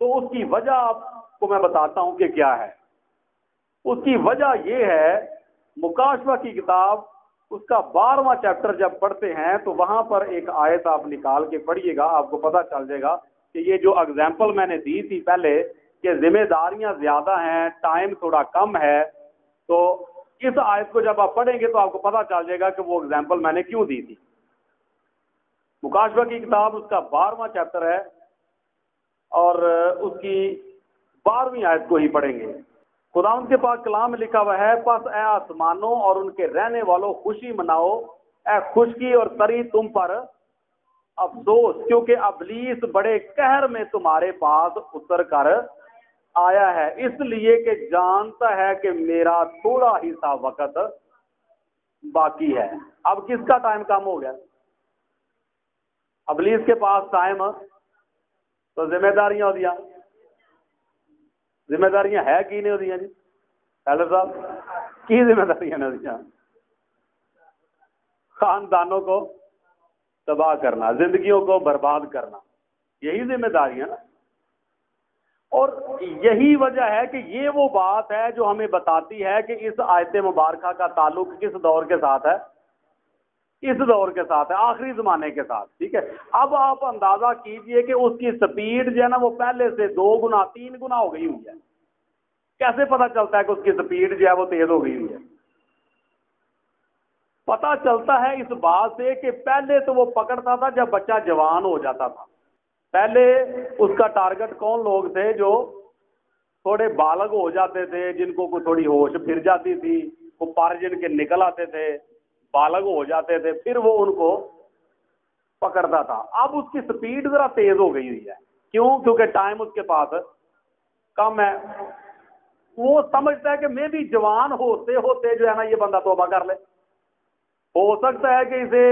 تو اس کی وجہ آپ کو میں بتاتا ہوں کہ کیا ہے۔ اس کی وجہ یہ ہے، مکاشفہ کی کتاب اس کا 12واں چیپٹر جب پڑھتے ہیں تو وہاں پر ایک آیت آپ نکال کے پڑھیے گا، آپ کو پتہ چل جائے گا کہ یہ جو اگزامپل میں نے دی تھی پہلے کہ ذمہ داریاں زیادہ ہیں، ٹائم تھوڑا کم ہے، تو اس آیت کو جب آپ پڑھیں گے تو آپ کو پتہ چل جائے گا کہ وہ اگزامپل میں نے کیوں دی تھی۔ مکاشفہ کی کتاب اس کا 12واں چیپٹر ہے اور اس کی 12ویں آیت کو ہی پڑھیں گے۔ خداوند کے پاک کلام میں لکھا ہوا ہے، پس اے آسمانوں اور ان کے رہنے والوں خوشی مناؤ، اے خشکی اور تری تم پر افسوس، کیونکہ ابلیس بڑے قہر میں تمہارے پاس اتر کر آیا ہے، اس لیے کہ جانتا ہے کہ میرا تھوڑا ہی سا وقت باقی ہے۔ اب کس کا ٹائم کم ہو گیا؟ ابلیس کے پاس ٹائم تو ذمہ داریاں ہوتی ہیں، ذمہ داریاں ہے کی نہیں ہوتی ہیں جی ڈاکٹر صاحب؟ کی ذمہ داریاں نہیں ہوتی ہیں؟ خاندانوں کو تباہ کرنا، زندگیوں کو برباد کرنا، یہی ذمہ داریاں نا۔ اور یہی وجہ ہے کہ یہ وہ بات ہے جو ہمیں بتاتی ہے کہ اس آیت مبارکہ کا تعلق کس دور کے ساتھ ہے؟ اس دور کے ساتھ ہے، آخری زمانے کے ساتھ، ٹھیک ہے۔ اب آپ اندازہ کیجئے کہ اس کی سپیڈ جو ہے نا وہ پہلے سے 2 گنا 3 گنا ہو گئی ہوئی ہے۔ کیسے پتہ چلتا ہے کہ اس کی سپیڈ جو ہے وہ تیز ہو گئی ہوئی ہے؟ پتہ چلتا ہے اس بات سے کہ پہلے تو وہ پکڑتا تھا جب بچہ جوان ہو جاتا تھا۔ پہلے اس کا ٹارگٹ کون لوگ تھے؟ جو تھوڑے بالغ ہو جاتے تھے، جن کو کوئی تھوڑی ہوش پھر جاتی تھی، وہ پر جن کے نکل آتے تھے، بالغ ہو جاتے تھے، پھر وہ ان کو پکڑتا تھا۔ اب اس کی سپیڈ ذرا تیز ہو گئی ہوئی ہے۔ کیوں؟ کیونکہ ٹائم اس کے پاس کم ہے۔ وہ سمجھتا ہے کہ میں بھی جوان ہوتے ہوتے جو ہے نا یہ بندہ توبہ کر لے۔ ہو سکتا ہے کہ اسے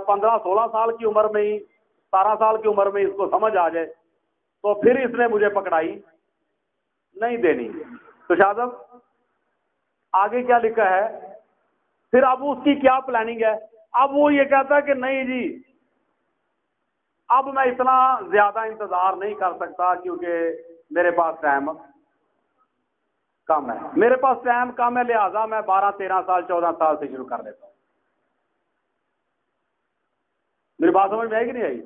15-16 سال کی عمر میں ہی، 17 سال کی عمر میں اس کو سمجھ آ جائے، تو پھر اس نے مجھے پکڑائی نہیں دینی۔ تو شاہ صاحب آگے کیا لکھا ہے؟ پھر اب اس کی کیا پلاننگ ہے؟ اب وہ یہ کہتا ہے کہ نہیں جی اب میں اتنا زیادہ انتظار نہیں کر سکتا کیونکہ میرے پاس ٹائم کم ہے، میرے پاس ٹائم کم ہے، لہٰذا میں 12-13 سال 14 سال سے شروع کر دیتا ہوں۔ میری بات سمجھ میں آئی کہ نہیں آئی؟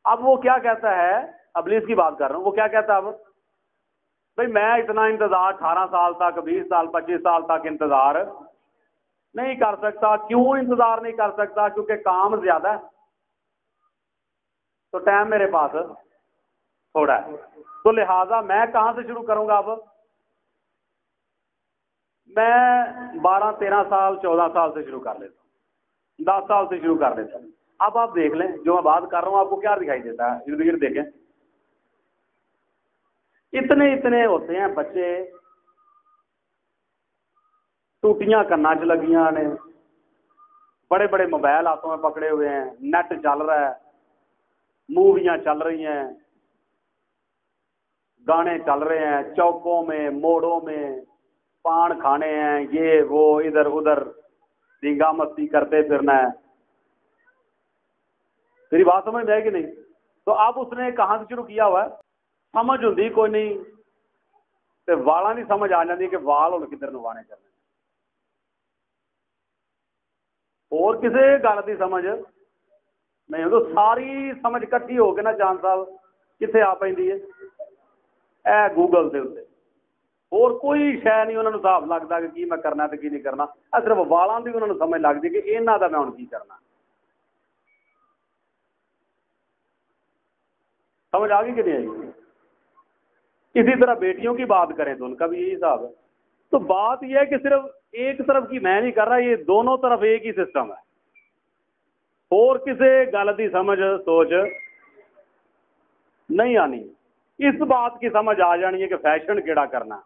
اب وہ کیا کہتا ہے، ابلیس کی بات کر رہا ہوں، وہ کیا کہتا ہے اب؟ بھئی میں اتنا انتظار 18 سال تک، 20 سال 25 سال تک انتظار نہیں کر سکتا۔ کیوں انتظار نہیں کر سکتا؟ کیونکہ کام زیادہ ہے، تو ٹائم میرے پاس تھوڑا ہے، تو لہٰذا میں کہاں سے شروع کروں گا؟ اب میں 12-13 سال 14 سال سے شروع کر لیتا ہوں، 10 سال سے شروع کر دیتا ہوں۔ اب آپ دیکھ لیں جو میں بات کر رہا ہوں آپ کو کیا دکھائی دیتا ہے؟ ارد گرد دیکھیں، اتنے ہوتے ہیں بچے، ٹوٹیاں کنا چ لگیاں نے، بڑے بڑے موبائل ہاتھوں میں پکڑے ہوئے ہیں، نیٹ چل رہا ہے، موویاں چل رہی ہیں، گانے چل رہے ہیں، چوکوں میں موڑوں میں پان کھانے ہیں، یہ وہ ادھر ادھر ڈینگا مستی کرتے پھرنا ہے۔ میری بات سمجھ میں آئے کہ نہیں؟ تو اب اس نے کہاں سے شروع کیا ہوا ہے؟ سمجھ ہوندی کوئی نہیں تے والا نہیں سمجھ آ جاتی کہ وال ہوں کدھر نوانے کرنے، اور کسی گل کی سمجھ نہیں، تو ساری سمجھ کٹھی ہو کے نا جان صاحب کتنے آ پی ہے؟ اے گوگل کے اتنے، اور کوئی شے نہیں انہوں نے حساب لگتا کہ کی میں کرنا تو کی نہیں کرنا، صرف والاں کی انہوں نے سمجھ لگتی کہ یہاں کا میں ہوں کی کرنا۔ سمجھ آ گئی کہ نہیں آئی؟ اسی طرح بیٹیوں کی بات کریں تو ان کا بھی یہی حساب ہے۔ تو بات یہ ہے کہ صرف ایک طرف کی میں نہیں کر رہا، یہ دونوں طرف ایک ہی سسٹم ہے، اور کسی گل کی سمجھ سوچ نہیں آنی۔ اس بات کی سمجھ آ جانی ہے کہ فیشن کیڑا کرنا،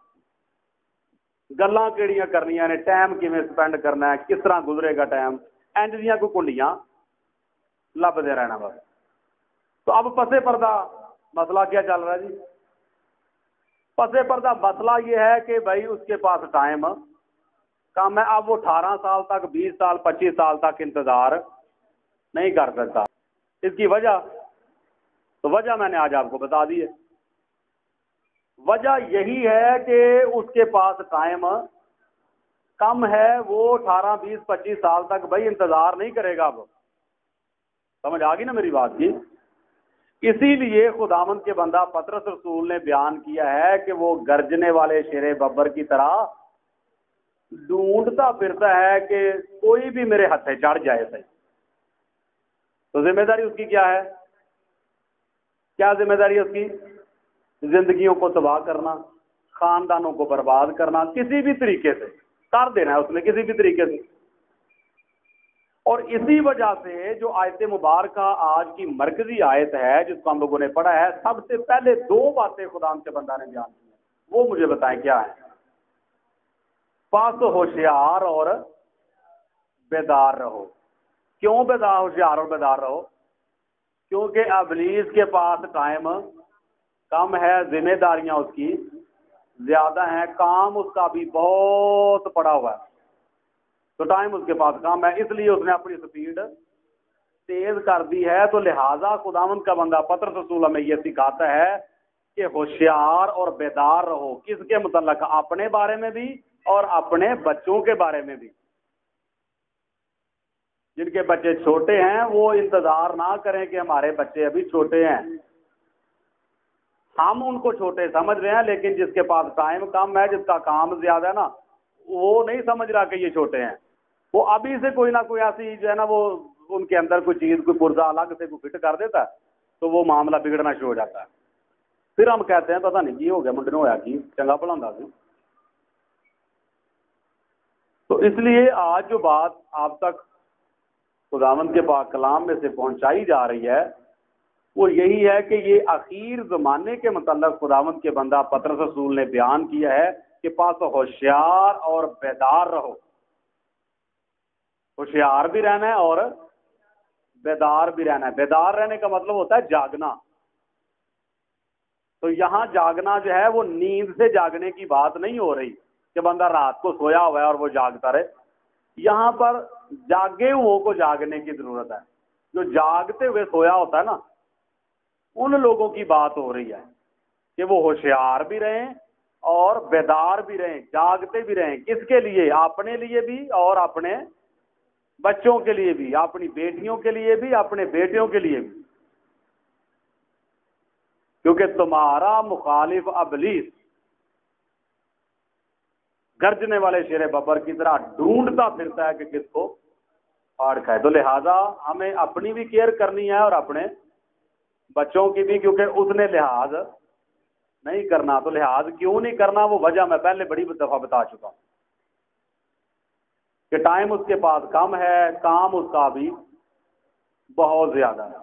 گلاں کیڑیاں کرنیاں نے، ٹائم کیویں سپینڈ کرنا ہے، کس طرح گزرے گا ٹائم، انج دیاں کوئی کنڈیاں لبدے رہنا بس۔ تو اب پسے پردہ مسئلہ کیا چل رہا ہے جی؟ پسے پردہ مسئلہ یہ ہے کہ بھائی اس کے پاس ٹائم کم ہے، اب وہ 18 سال تک 20 سال 25 سال تک انتظار نہیں کر سکتا۔ اس کی وجہ تو وجہ میں نے آج آپ کو بتا دی ہے. وجہ یہی ہے کہ اس کے پاس ٹائم کم ہے، وہ 18 20 25 سال تک بھائی انتظار نہیں کرے گا. اب سمجھ آ گئی نا میری بات کی؟ اسی لیے خداوند کے بندہ پطرس رسول نے بیان کیا ہے کہ وہ گرجنے والے شیر ببر کی طرح ڈھونڈتا پھرتا ہے کہ کوئی بھی میرے ہتھے چڑھ جائے صحیح. تو ذمہ داری اس کی کیا ہے؟ کیا ذمہ داری ہے اس کی؟ زندگیوں کو تباہ کرنا، خاندانوں کو برباد کرنا، کسی بھی طریقے سے کر دینا ہے اس نے، کسی بھی طریقے سے. اور اسی وجہ سے جو آیت مبارکہ آج کی مرکزی آیت ہے جس کو ہم لوگوں نے پڑھا ہے، سب سے پہلے 2 باتیں خدا کے بندہ نے بیان کی ہیں، وہ مجھے بتائیں کیا ہے؟ پس ہوشیار اور بیدار رہو. کیوں بیدار ہوشیار اور بیدار رہو؟ کیونکہ ابلیس کے پاس ٹائم کم ہے، ذمہ داریاں اس کی زیادہ ہیں، کام اس کا بھی بہت پڑا ہوا ہے، تو ٹائم اس کے پاس کم ہے، اس لیے اس نے اپنی سپیڈ تیز کر دی ہے. تو لہٰذا خداوند کا بندہ پطرس رسول ہمیں یہ سکھاتا ہے کہ ہوشیار اور بیدار رہو. کس کے متعلق؟ اپنے بارے میں بھی اور اپنے بچوں کے بارے میں بھی. جن کے بچے چھوٹے ہیں وہ انتظار نہ کریں کہ ہمارے بچے ابھی چھوٹے ہیں، ہم ان کو چھوٹے سمجھ رہے ہیں، لیکن جس کے پاس ٹائم کم ہے، جس کا کام زیادہ ہے نا، وہ نہیں سمجھ رہا کہ یہ چھوٹے ہیں. وہ ابھی سے کوئی نہ کوئی ایسی جو ہے نا وہ ان کے اندر کوئی چیز، کوئی پرزہ الگ سے کوئی فٹ کر دیتا ہے تو وہ معاملہ بگڑنا شروع ہو جاتا ہے. پھر ہم کہتے ہیں پتہ نہیں کی ہو گیا، منڈے نے ہوا کی چنگا پڑھا سی. تو اس لیے آج جو بات آپ تک خداوند کے پاک کلام میں سے پہنچائی جا رہی ہے وہ یہی ہے کہ یہ اخیر زمانے کے متعلق خداوند کے بندہ پطرس رسول نے بیان کیا ہے کہ پاس ہوشیار اور بیدار رہو. ہوشیار بھی رہنا ہے اور بیدار بھی رہنا ہے. بیدار رہنے کا مطلب ہوتا ہے جاگنا. تو یہاں جاگنا جو ہے وہ نیند سے جاگنے کی بات نہیں ہو رہی کہ بندہ رات کو سویا ہوا ہے اور وہ جاگتا رہے. یہاں پر جاگے ہوئے کو جاگنے کی ضرورت ہے. جو جاگتے ہوئے سویا ہوتا ہے نا، ان لوگوں کی بات ہو رہی ہے کہ وہ ہوشیار بھی رہیں اور بیدار بھی رہیں، جاگتے بھی رہیں. کس کے لیے؟ اپنے لیے بھی اور اپنے بچوں کے لیے بھی، اپنی بیٹیوں کے لیے بھی، اپنے بیٹیوں کے لیے بھی. کیونکہ تمہارا مخالف ابلیس گرجنے والے شیر ببر کی طرح ڈھونڈتا پھرتا ہے کہ کس کو پھاڑ کھائے. تو لہذا ہمیں اپنی بھی کیئر کرنی ہے اور اپنے بچوں کی بھی، کیونکہ اس نے لحاظ نہیں کرنا. تو لحاظ کیوں نہیں کرنا وہ وجہ میں پہلے بڑی دفعہ بتا چکا ہوں کہ ٹائم اس کے پاس کم ہے، کام اس کا بھی بہت زیادہ ہے.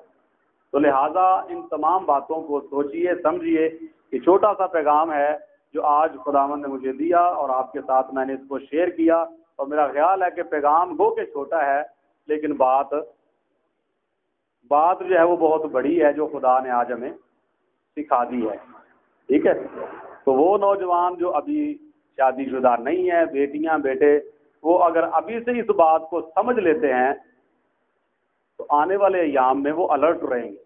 تو لہٰذا ان تمام باتوں کو سوچئے سمجھیے. کہ چھوٹا سا پیغام ہے جو آج خداوند نے مجھے دیا اور آپ کے ساتھ میں نے اس کو شیئر کیا، اور میرا خیال ہے کہ پیغام گو کہ چھوٹا ہے لیکن بات جو ہے وہ بہت بڑی ہے جو خدا نے آج ہمیں سکھا دی ہے. ٹھیک ہے؟ تو وہ نوجوان جو ابھی شادی شدہ نہیں ہیں، بیٹیاں بیٹے، وہ اگر ابھی سے اس بات کو سمجھ لیتے ہیں تو آنے والے ایام میں وہ الرٹ رہیں گے.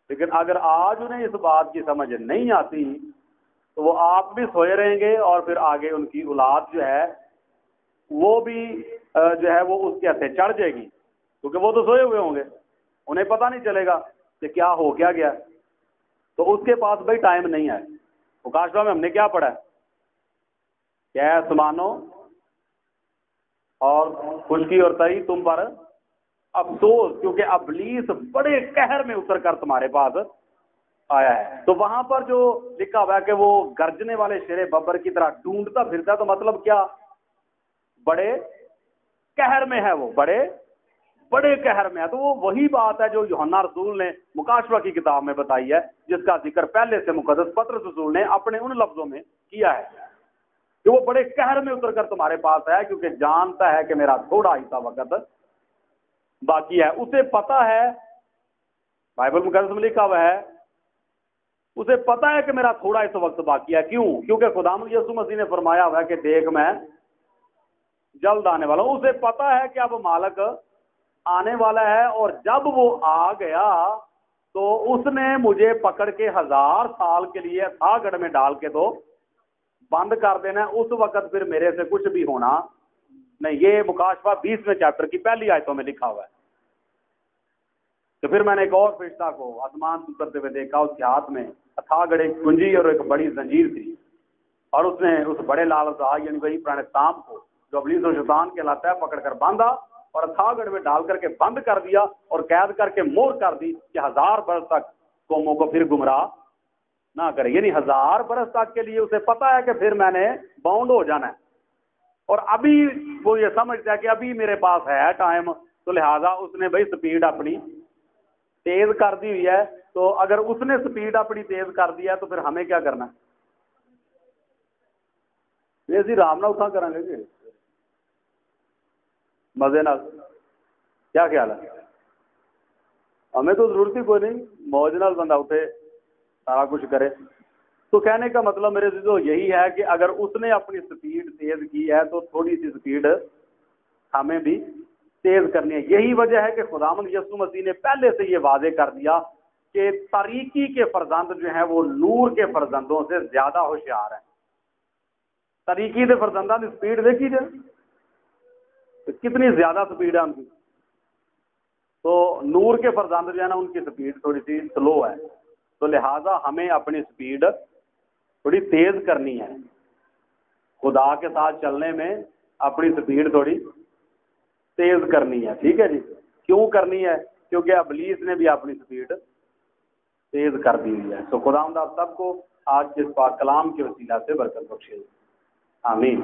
لیکن اگر آج انہیں اس بات کی سمجھ نہیں آتی تو وہ آپ بھی سوئے رہیں گے، اور پھر آگے ان کی اولاد جو ہے وہ بھی جو ہے وہ اس کے ہتھے چڑھ جائے گی، کیونکہ وہ تو سوئے ہوئے ہوں گے، انہیں پتہ نہیں چلے گا کہ کیا ہو کیا گیا. تو اس کے پاس بھائی ٹائم نہیں ہے. مکاشفہ میں ہم نے کیا پڑھا ہے؟ کیا ہے؟ سمانو اور خشکی اور تری تم پر افسوس، کیونکہ ابلیس بڑے قہر میں اتر کر تمہارے پاس آیا ہے. تو وہاں پر جو لکھا ہوا ہے کہ وہ گرجنے والے شیر ببر کی طرح ڈھونڈتا پھرتا ہے، تو مطلب کیا؟ بڑے قہر میں ہے، وہ بڑے قہر میں ہے. تو وہ وہی بات ہے جو یوحنا رسول نے مکاشفہ کی کتاب میں بتائی ہے، جس کا ذکر پہلے سے مقدس پطرس رسول نے اپنے ان لفظوں میں کیا ہے کہ وہ بڑے قہر میں اتر کر تمہارے پاس ہے، کیونکہ جانتا ہے کہ میرا تھوڑا ہی سا وقت باقی ہے. اسے پتا ہے، بائبل مقدس میں لکھا ہوا ہے، اسے پتا ہے کہ میرا تھوڑا اس وقت باقی ہے. کیوں؟ کیونکہ خداوند یسوع مسیح نے فرمایا ہوا ہے کہ دیکھ میں جلد آنے والا ہوں. اسے پتا ہے کہ اب مالک آنے والا ہے، اور جب وہ آ گیا تو اس نے مجھے پکڑ کے 1000 سال کے لیے تھا گڑھ میں ڈال کے تو بند کر دینا ہے، اس وقت پھر میرے سے کچھ بھی ہونا نہیں. یہ مکاشفہ 20ویں چیپٹر کی پہلی آیتوں میں لکھا ہوا ہے. تو پھر میں نے ایک اور فرشتہ کو آسمان سے اترتے ہوئے دیکھا، اس کے ہاتھ میں اتھاگڑ ایک کنجی اور ایک بڑی زنجیر تھی، اور اس نے اس بڑے لال یعنی وہی پرانے سانپ کو جو ابلیس و شیطان کہلاتا ہے پکڑ کر باندھا اور اتھاگڑ میں ڈال کر کے بند کر دیا اور قید کر کے مہر کر دی کہ 1000 برس تک قوموں کو پھر گمراہ نہ کرے. یعنی 1000 برس تک کے لیے اسے پتا ہے کہ پھر میں نے باؤنڈ ہو جانا ہے، اور ابھی وہ یہ سمجھتا ہے کہ ابھی میرے پاس ہے ٹائم، تو لہٰذا اس نے بھائی سپیڈ اپنی تیز کر دی ہوئی ہے. تو اگر اس نے سپیڈ اپنی تیز کر دیا تو پھر ہمیں کیا کرنا ہے؟ یہ جی رام نہ اٹھا کریں گے جی مزے نال، کیا خیال ہے؟ ہمیں تو ضرورت ہی کوئی نہیں، موج نال بندہ اٹھے سارا کچھ کرے. تو کہنے کا مطلب میرے عزیزو یہی ہے کہ اگر اس نے اپنی سپیڈ تیز کی ہے تو تھوڑی سی سپیڈ ہمیں بھی تیز کرنی ہے. یہی وجہ ہے کہ خداوند یسوع مسیح نے پہلے سے یہ واضح کر دیا کہ تاریکی کے فرزند جو ہیں وہ نور کے فرزندوں سے زیادہ ہوشیار ہیں. تاریکی کے فرزندوں کی سپیڈ دیکھی جائے کتنی زیادہ سپیڈ ہے ان کی. تو نور کے فرزند جو ہے نا ان کی سپیڈ تھوڑی سی سلو ہے، تو لہٰذا ہمیں اپنی سپیڈ تھوڑی تیز کرنی ہے. خدا کے ساتھ چلنے میں اپنی سپیڈ تھوڑی تیز کرنی ہے. ٹھیک ہے جی. کیوں کرنی ہے؟ کیونکہ ابلیس نے بھی اپنی سپیڈ تیز کر دی ہوئی ہے. تو خداوند آپ سب کو آج کے اس پاک کلام کے وسیلہ سے برکت بخشے. آمین.